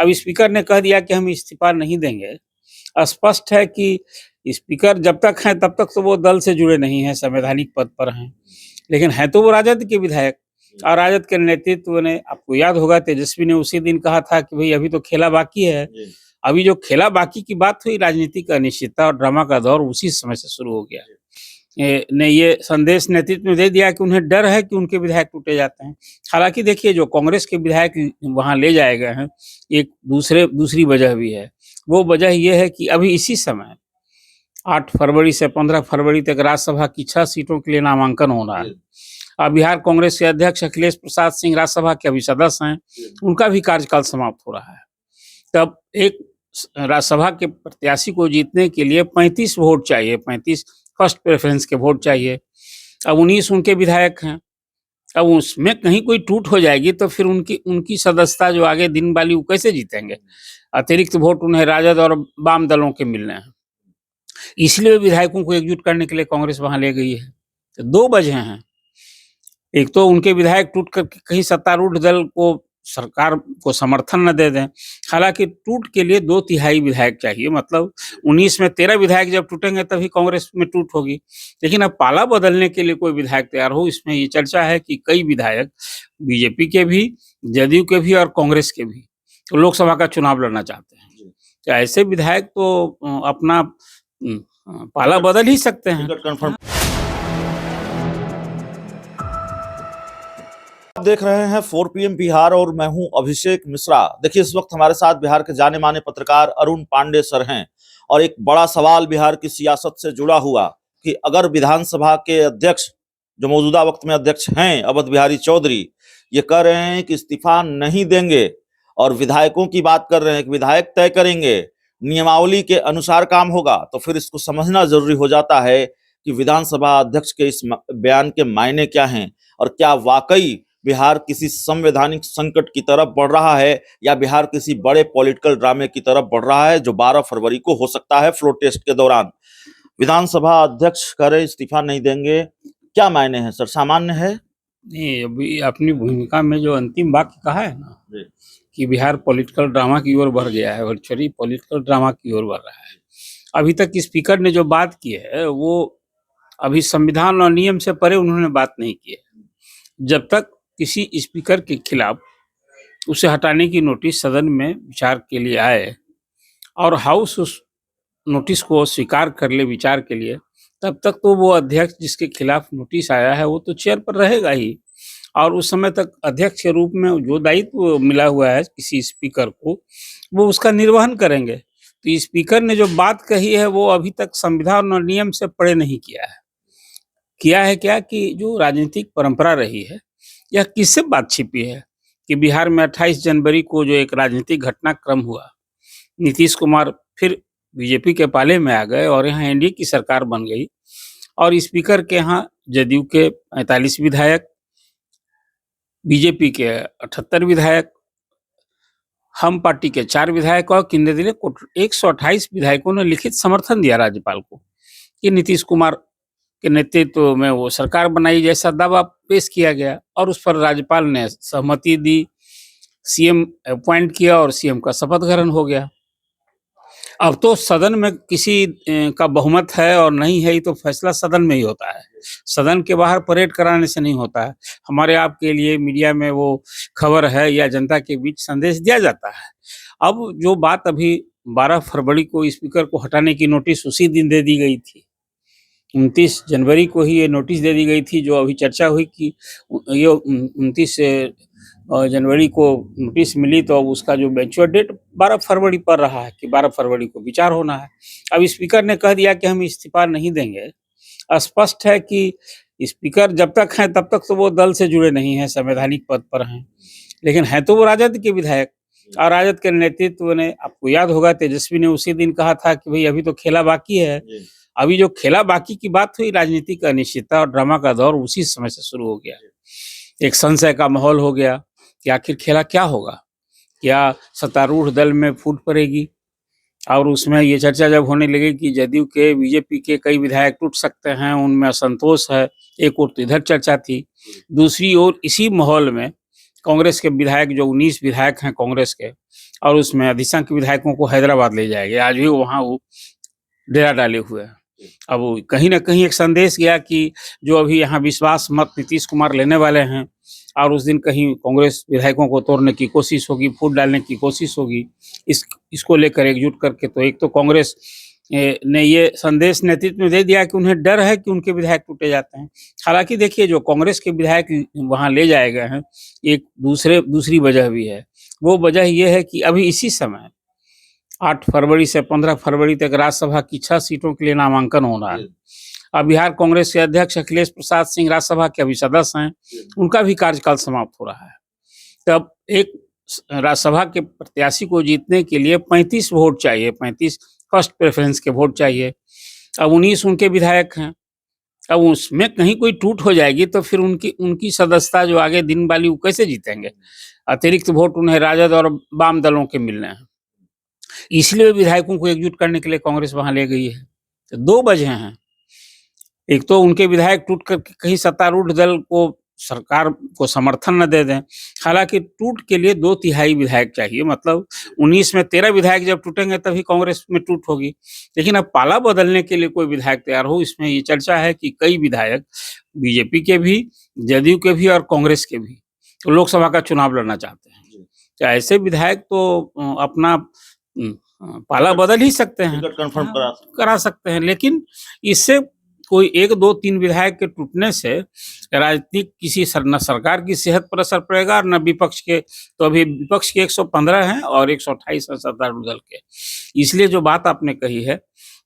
अब स्पीकर ने कह दिया कि हम इस्तीफा नहीं देंगे। स्पष्ट है कि स्पीकर जब तक हैं तब तक तो वो दल से जुड़े नहीं हैं, संवैधानिक पद पर हैं। लेकिन हैं तो वो राजद के विधायक और राजद के नेतृत्व ने, आपको याद होगा तेजस्वी ने उसी दिन कहा था कि भई अभी तो खेला बाकी है। अभी जो खेला बाकी की बात हुई, राजनीतिक अनिश्चितता और ड्रामा का दौर उसी समय से शुरू हो गया। ने ये संदेश नेतृत्व में दे दिया कि उन्हें डर है कि उनके विधायक टूटे जाते हैं। हालाँकि देखिए, जो कांग्रेस के विधायक वहाँ ले जाए गए हैं, एक दूसरी वजह भी है। वो वजह ये है कि अभी इसी समय 8 फरवरी से 15 फरवरी तक राज्यसभा की 6 सीटों के लिए नामांकन होना है। बिहार कांग्रेस के अध्यक्ष अखिलेश प्रसाद सिंह राज्यसभा के अभी सदस्य हैं, उनका भी कार्यकाल समाप्त हो रहा है। तब एक राज्यसभा के प्रत्याशी को जीतने के लिए 35 वोट चाहिए, 35 फर्स्ट प्रेफरेंस के वोट चाहिए। अब 19 उनके विधायक हैं। अब उसमें कहीं कोई टूट हो जाएगी तो फिर उनकी सदस्यता जो आगे दिन वाली, वो कैसे जीतेंगे? अतिरिक्त वोट उन्हें राजद और वाम दलों के मिलने हैं। इसलिए विधायकों को एकजुट करने के लिए कांग्रेस वहां ले गई है। तो 2 वजह हैं। एक तो उनके विधायक टूट कर कहीं सत्तारूढ़ दल को, सरकार को समर्थन न दे दें। हालांकि टूट के लिए 2/3 विधायक चाहिए, मतलब 19 में 13 विधायक जब टूटेंगे तभी कांग्रेस में टूट होगी। लेकिन अब पाला बदलने के लिए कोई विधायक तैयार हो, इसमें ये चर्चा है कि कई विधायक बीजेपी के भी, जदयू के भी और कांग्रेस के भी तो लोकसभा का चुनाव लड़ना चाहते हैं। तो ऐसे विधायक तो अपना पाला बदल ही सकते हैं। आप देख रहे हैं 4 PM बिहार और मैं हूं अभिषेक मिश्रा। देखिए, इस वक्त हमारे साथ बिहार के जाने माने पत्रकार अरुण पांडे सर हैं और एक बड़ा सवाल बिहार की सियासत से जुड़ा हुआ कि अगर विधानसभा के अध्यक्ष, जो मौजूदा वक्त में अध्यक्ष हैं अवध बिहारी चौधरी, ये कह रहे हैं कि इस्तीफा नहीं देंगे और विधायकों की बात कर रहे हैं कि विधायक तय करेंगे, नियमावली के अनुसार काम होगा, तो फिर इसको समझना जरूरी हो जाता है कि विधानसभा अध्यक्ष के इस बयान के मायने क्या हैं और क्या वाकई बिहार किसी संवैधानिक संकट की तरफ बढ़ रहा है या बिहार किसी बड़े पॉलिटिकल ड्रामे की तरफ बढ़ रहा है जो 12 फरवरी को हो सकता है फ्लोर टेस्ट के दौरान। विधानसभा अध्यक्ष करे इस्तीफा नहीं देंगे, क्या मायने हैं सर? सामान्य है? नहीं, अभी अपनी भूमिका में जो अंतिम वाक्य कहा है ना कि बिहार पॉलिटिकल ड्रामा की ओर बढ़ गया है, वर्चुअली पॉलिटिकल ड्रामा की ओर बढ़ रहा है। अभी तक स्पीकर ने जो बात की है वो अभी संविधान और नियम से परे उन्होंने बात नहीं की है। जब तक किसी स्पीकर के खिलाफ उसे हटाने की नोटिस सदन में विचार के लिए आए और हाउस उस नोटिस को स्वीकार कर ले विचार के लिए, तब तक तो वो अध्यक्ष जिसके खिलाफ नोटिस आया है वो तो चेयर पर रहेगा ही और उस समय तक अध्यक्ष के रूप में जो दायित्व मिला हुआ है किसी स्पीकर को, वो उसका निर्वहन करेंगे। तो स्पीकर ने जो बात कही है वो अभी तक संविधान और नियम से परे नहीं किया है क्या कि जो राजनीतिक परंपरा रही है, यह किससे बात छिपी है कि बिहार में 28 जनवरी को जो एक राजनीतिक घटनाक्रम हुआ, नीतीश कुमार फिर बीजेपी के पाले में आ गए और यहाँ एनडीए की सरकार बन गई और स्पीकर के यहाँ जदयू के 45 विधायक, बीजेपी के 78 विधायक, हम पार्टी के 4 विधायक और केंद्रीय 128 विधायकों ने लिखित समर्थन दिया राज्यपाल को कि नीतीश कुमार के नेतृत्व में वो सरकार बनाई जैसा दावा पेश किया गया और उस पर राज्यपाल ने सहमति दी, सीएम अपॉइंट किया और सीएम का शपथ ग्रहण हो गया। अब तो सदन में किसी का बहुमत है और नहीं है, ये तो फैसला सदन में ही होता है। सदन के बाहर परेड कराने से नहीं होता है। हमारे आपके लिए मीडिया में वो खबर है या जनता के बीच संदेश दिया जाता है। अब जो बात अभी 12 फरवरी को स्पीकर को हटाने की नोटिस उसी दिन दे दी गई थी, 29 जनवरी को ही ये नोटिस दे दी गई थी। जो अभी चर्चा हुई कि ये 29 जनवरी को नोटिस मिली तो अब उसका जो मैच्योर डेट 12 फरवरी पर रहा है कि 12 फरवरी को विचार होना है। अब स्पीकर ने कह दिया कि हम इस्तीफा नहीं देंगे। स्पष्ट है कि स्पीकर जब तक हैं तब तक तो वो दल से जुड़े नहीं हैं, संवैधानिक पद पर हैं। लेकिन हैं तो वो राजद के विधायक और राजद के नेतृत्व ने, आपको याद होगा तेजस्वी ने उसी दिन कहा था कि भाई अभी तो खेला बाकी है। अभी जो खेला बाकी की बात हुई, राजनीतिक अनिश्चितता और ड्रामा का दौर उसी समय से शुरू हो गया। एक संशय का माहौल हो गया कि आखिर खेला क्या होगा, क्या सत्तारूढ़ दल में फूट पड़ेगी और उसमें ये चर्चा जब होने लगी कि जदयू के, बीजेपी के कई विधायक टूट सकते हैं, उनमें असंतोष है, एक और तो इधर चर्चा थी। दूसरी ओर इसी माहौल में कांग्रेस के विधायक, जो 19 विधायक हैं कांग्रेस के, और उसमें अधिसंख्य विधायकों को हैदराबाद ले जाएंगे। आज भी वहाँ वो डेरा डाले हुए हैं। अब वो कहीं ना कहीं एक संदेश गया कि जो अभी यहाँ विश्वास मत नीतीश कुमार लेने वाले हैं, और उस दिन कहीं कांग्रेस विधायकों को तोड़ने की कोशिश होगी, फूट डालने की कोशिश होगी, इसको लेकर एकजुट करके। तो एक तो कांग्रेस ने ये संदेश नेतृत्व में दे दिया कि उन्हें डर है कि उनके विधायक टूटे जाते हैं। हालांकि देखिए, जो कांग्रेस के विधायक वहां ले जाए गए हैं, एक दूसरी वजह भी है। वो वजह ये है कि अभी इसी समय 8 फरवरी से 15 फरवरी तक राज्यसभा की 6 सीटों के लिए नामांकन होना है। अब बिहार कांग्रेस के अध्यक्ष अखिलेश प्रसाद सिंह राज्यसभा के अभी सदस्य हैं, उनका भी कार्यकाल समाप्त हो रहा है। तब एक राज्यसभा के प्रत्याशी को जीतने के लिए 35 वोट चाहिए, 35 फर्स्ट प्रेफरेंस के वोट चाहिए। अब 19 उनके विधायक हैं। अब उसमें कहीं कोई टूट हो जाएगी तो फिर उनकी सदस्यता जो आगे दिन वाली वो कैसे जीतेंगे? अतिरिक्त वोट उन्हें राजद और वाम दलों के मिलने हैं। इसलिए विधायकों को एकजुट करने के लिए कांग्रेस वहां ले गई है। तो 2 वजह हैं। एक तो उनके विधायक टूट कर कहीं सत्तारूढ़ दल को, सरकार को समर्थन न दे दें। हालांकि टूट के लिए 2/3 विधायक चाहिए, मतलब 19 में 13 विधायक जब टूटेंगे तभी कांग्रेस में टूट होगी। लेकिन अब पाला बदलने के लिए कोई विधायक तैयार हो, इसमें ये चर्चा है कि कई विधायक बीजेपी के भी, जदयू के भी और कांग्रेस के भी तो लोकसभा का चुनाव लड़ना चाहते हैं। तो ऐसे विधायक तो अपना पाला बदल ही सकते हैं, कंफर्म करा सकते हैं। लेकिन इससे कोई 1, 2, 3 विधायक के टूटने से राजनीतिक किसी न सरकार की सेहत पर असर पड़ेगा और न विपक्ष के। तो अभी विपक्ष के 115 हैं और 128 हैं सत्तारूढ़ दल के। इसलिए जो बात आपने कही है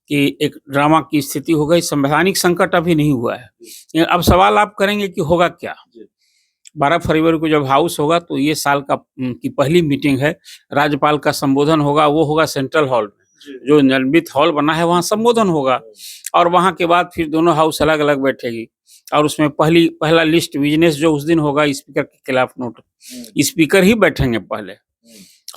कि एक ड्रामा की स्थिति हो गई, संवैधानिक संकट अभी नहीं हुआ है। अब सवाल आप करेंगे कि होगा क्या? 12 फरवरी को जब हाउस होगा तो ये साल की पहली मीटिंग है, राज्यपाल का संबोधन होगा, वो होगा सेंट्रल हॉल में, जो निर्मित हॉल बना है वहाँ संबोधन होगा। और वहाँ के बाद फिर दोनों हाउस अलग अलग बैठेगी और उसमें पहला लिस्ट बिजनेस जो उस दिन होगा, स्पीकर के खिलाफ नोट, स्पीकर ही बैठेंगे पहले।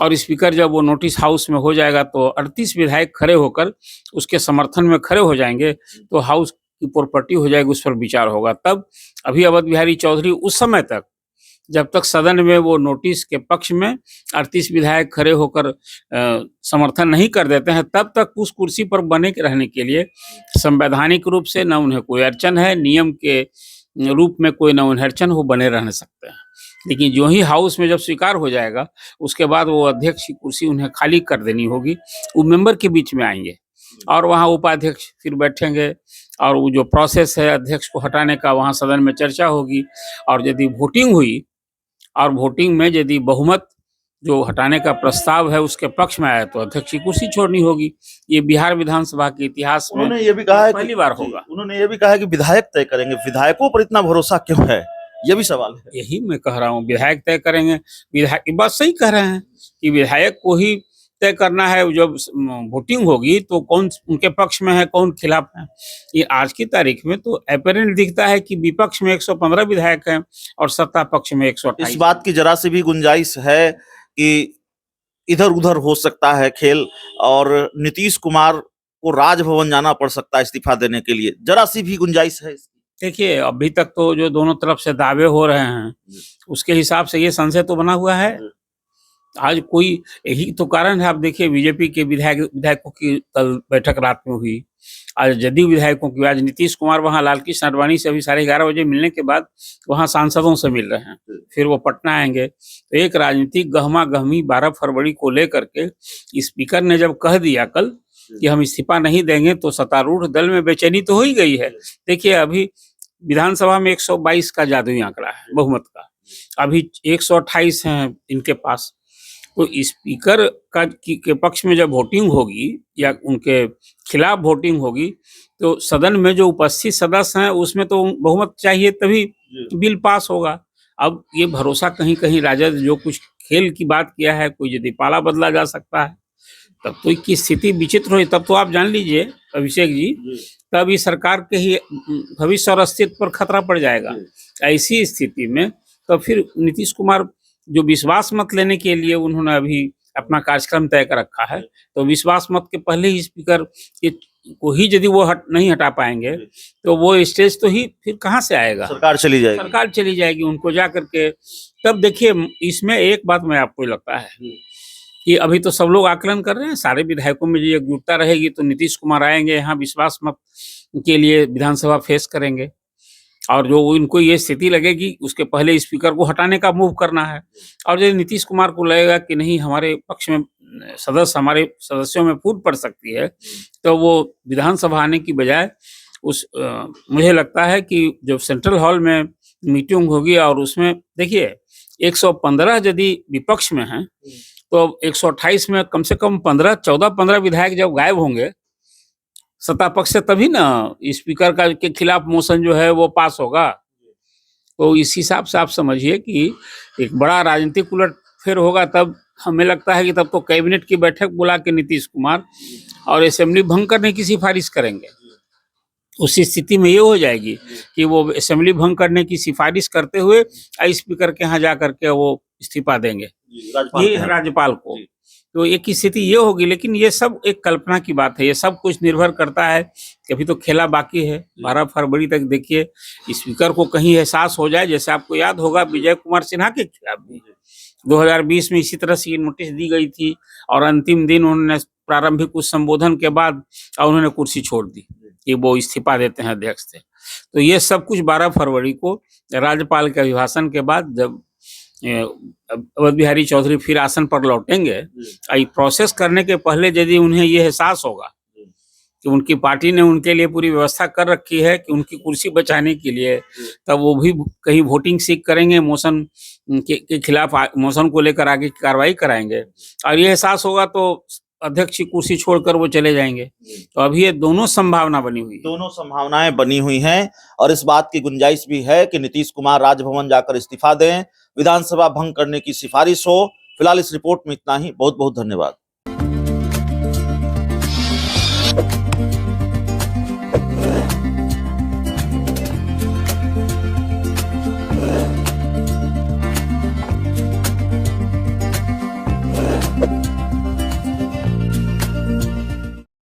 और स्पीकर जब वो नोटिस हाउस में हो जाएगा तो 38 विधायक खड़े होकर उसके समर्थन में खड़े हो जाएंगे, तो हाउस की प्रॉपर्टी हो जाएगी, उस पर विचार होगा। तब अभी अवध बिहारी चौधरी उस समय तक, जब तक सदन में वो नोटिस के पक्ष में 38 विधायक खड़े होकर समर्थन नहीं कर देते हैं, तब तक उस कुर्सी पर बने रहने के लिए संवैधानिक रूप से न उन्हें कोई अड़चन है, नियम के रूप में कोई न उन्हें अड़चन हो, बने रहने सकते हैं। लेकिन जो ही हाउस में जब स्वीकार हो जाएगा, उसके बाद वो अध्यक्ष की कुर्सी उन्हें खाली कर देनी होगी। वो मेंबर के बीच में आएंगे और वहाँ उपाध्यक्ष फिर बैठेंगे और वो जो प्रोसेस है अध्यक्ष को हटाने का, वहाँ सदन में चर्चा होगी। और यदि वोटिंग हुई और वोटिंग में यदि बहुमत जो हटाने का प्रस्ताव है उसके पक्ष में आया तो अध्यक्ष की कुर्सी छोड़नी होगी। ये बिहार विधानसभा के इतिहास में उन्होंने ये भी कहा है पहली बार होगा। उन्होंने ये भी कहा है कि विधायक तय करेंगे। विधायकों पर इतना भरोसा क्यों है, ये भी सवाल है। यही मैं कह रहा हूँ, विधायक तय करेंगे। विधायक बात सही कह रहे हैं कि विधायक को ही तय करना है। जब वोटिंग होगी तो कौन उनके पक्ष में है, कौन खिलाफ है। ये आज की तारीख में तो अपरेंट दिखता है कि विपक्ष में 115 विधायक हैं और सत्ता पक्ष में 128। इस बात की जरा सी भी गुंजाइश है कि इधर उधर हो सकता है खेल और नीतीश कुमार को राजभवन जाना पड़ सकता है इस्तीफा देने के लिए? जरा सी भी गुंजाइश है? देखिए, अभी तक तो जो दोनों तरफ से दावे हो रहे हैं उसके हिसाब से ये संशय तो बना हुआ है। आज कोई यही तो कारण है। आप देखिए, बीजेपी के विधायकों की कल बैठक रात में हुई, आज जदयू विधायकों की, आज नीतीश कुमार वहां लालकृष्ण आडवाणी से अभी 11:30 बजे मिलने के बाद वहां सांसदों से मिल रहे हैं, फिर वो पटना आएंगे। तो एक राजनीतिक गहमा गहमी 12 फरवरी को लेकर के स्पीकर ने जब कह दिया कल कि हम इस्तीफा नहीं देंगे तो सत्तारूढ़ दल में बेचैनी तो हो ही गई है। देखिए, अभी विधानसभा में 122 का जादुई आंकड़ा है बहुमत का, अभी 128 हैं इनके पास। तो स्पीकर के पक्ष में जब वोटिंग होगी या उनके खिलाफ वोटिंग होगी तो सदन में जो उपस्थित सदस्य हैं उसमें तो बहुमत चाहिए तभी बिल पास होगा। अब ये भरोसा कहीं कहीं राजद जो कुछ खेल की बात किया है, कोई यदि पाला बदला जा सकता है तब तो की स्थिति विचित्र हुई। तब तो आप जान लीजिए अभिषेक जी, तब इस सरकार के ही भविष्य और अस्तित्व पर खतरा पड़ जाएगा। ऐसी स्थिति में तो फिर नीतीश कुमार जो विश्वास मत लेने के लिए उन्होंने अभी अपना कार्यक्रम तय कर रखा है, तो विश्वास मत के पहले ही स्पीकर को ही यदि वो नहीं हटा पाएंगे तो वो स्टेज तो ही फिर कहाँ से आएगा? सरकार चली जाएगी उनको जा करके। तब देखिए, इसमें एक बात मैं आपको लगता है कि अभी तो सब लोग आकलन कर रहे हैं, सारे विधायकों में जो एकजुटता रहेगी तो नीतीश कुमार आएंगे यहाँ विश्वास मत के लिए विधानसभा फेस करेंगे, और जो उनको ये स्थिति लगेगी उसके पहले स्पीकर को हटाने का मूव करना है। और यदि नीतीश कुमार को लगेगा कि नहीं हमारे पक्ष में हमारे सदस्यों में फूट पड़ सकती है, तो वो विधानसभा आने की बजाय मुझे लगता है कि जो सेंट्रल हॉल में मीटिंग होगी और उसमें देखिए 115 यदि विपक्ष में हैं तो 128 में कम से कम 14-15 विधायक जब गायब होंगे सत्ता पक्ष से, तभी ना स्पीकर का के खिलाफ मोशन जो है वो पास होगा। तो इस हिसाब से आप समझिए कि एक बड़ा राजनीतिक उलटफेर होगा। तब हमें लगता है कि तब तो कैबिनेट की बैठक बुला के नीतीश कुमार और असेंबली भंग करने की सिफारिश करेंगे। उस स्थिति में ये हो जाएगी कि वो असेंबली भंग करने की सिफारिश करते हुए स्पीकर के यहाँ जा करके वो इस्तीफा देंगे राज्यपाल को। तो एक स्थिति ये होगी, लेकिन ये सब एक कल्पना की बात है। ये सब कुछ निर्भर करता है कि अभी तो खेला बाकी है। 12 फरवरी तक देखिए स्पीकर को कहीं एहसास हो जाए। जैसे आपको याद होगा विजय कुमार सिन्हा के खिलाफ भी 2020 में इसी तरह से नोटिस दी गई थी और अंतिम दिन उन्होंने प्रारंभिक कुछ संबोधन के बाद उन्होंने कुर्सी छोड़ दी कि वो इस्तीफा देते हैं अध्यक्ष से। तो ये सब कुछ 12 फरवरी को राज्यपाल के अभिभाषण के बाद जब अवध बिहारी चौधरी फिर आसन पर लौटेंगे, प्रोसेस करने के पहले यदि उन्हें ये एहसास होगा कि उनकी पार्टी ने उनके लिए पूरी व्यवस्था कर रखी है कि उनकी कुर्सी बचाने के लिए, तब वो भी कहीं वोटिंग सीख करेंगे, मोशन के खिलाफ मोशन को लेकर आगे की कार्रवाई कराएंगे और ये एहसास होगा तो अध्यक्ष की कुर्सी छोड़कर वो चले जाएंगे। तो अभी ये दोनों संभावनाएं बनी हुई हैं और इस बात की गुंजाइश भी है कि नीतीश कुमार राजभवन जाकर इस्तीफा दें, विधानसभा भंग करने की सिफारिश हो। फिलहाल इस रिपोर्ट में इतना ही। बहुत बहुत धन्यवाद।